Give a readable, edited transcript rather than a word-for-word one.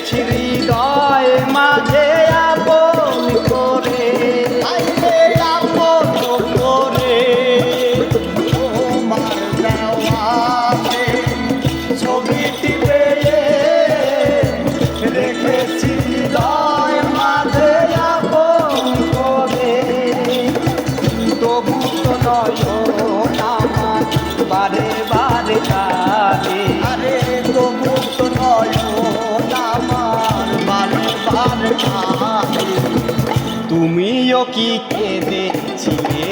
রেখেছি হৃদয় মাঝে আপন করে, আপন করে। তোমার দেওয়াতে ছবিটি পেয়ে রেখেছি হৃদয় মাঝে আপন করে। তবু তো নয়ন আমার বারে বারে কাঁদে, আরে তবু তো নয়ন আমার বারে বারে কাঁদে। তুমিও কি কেঁদেছিলে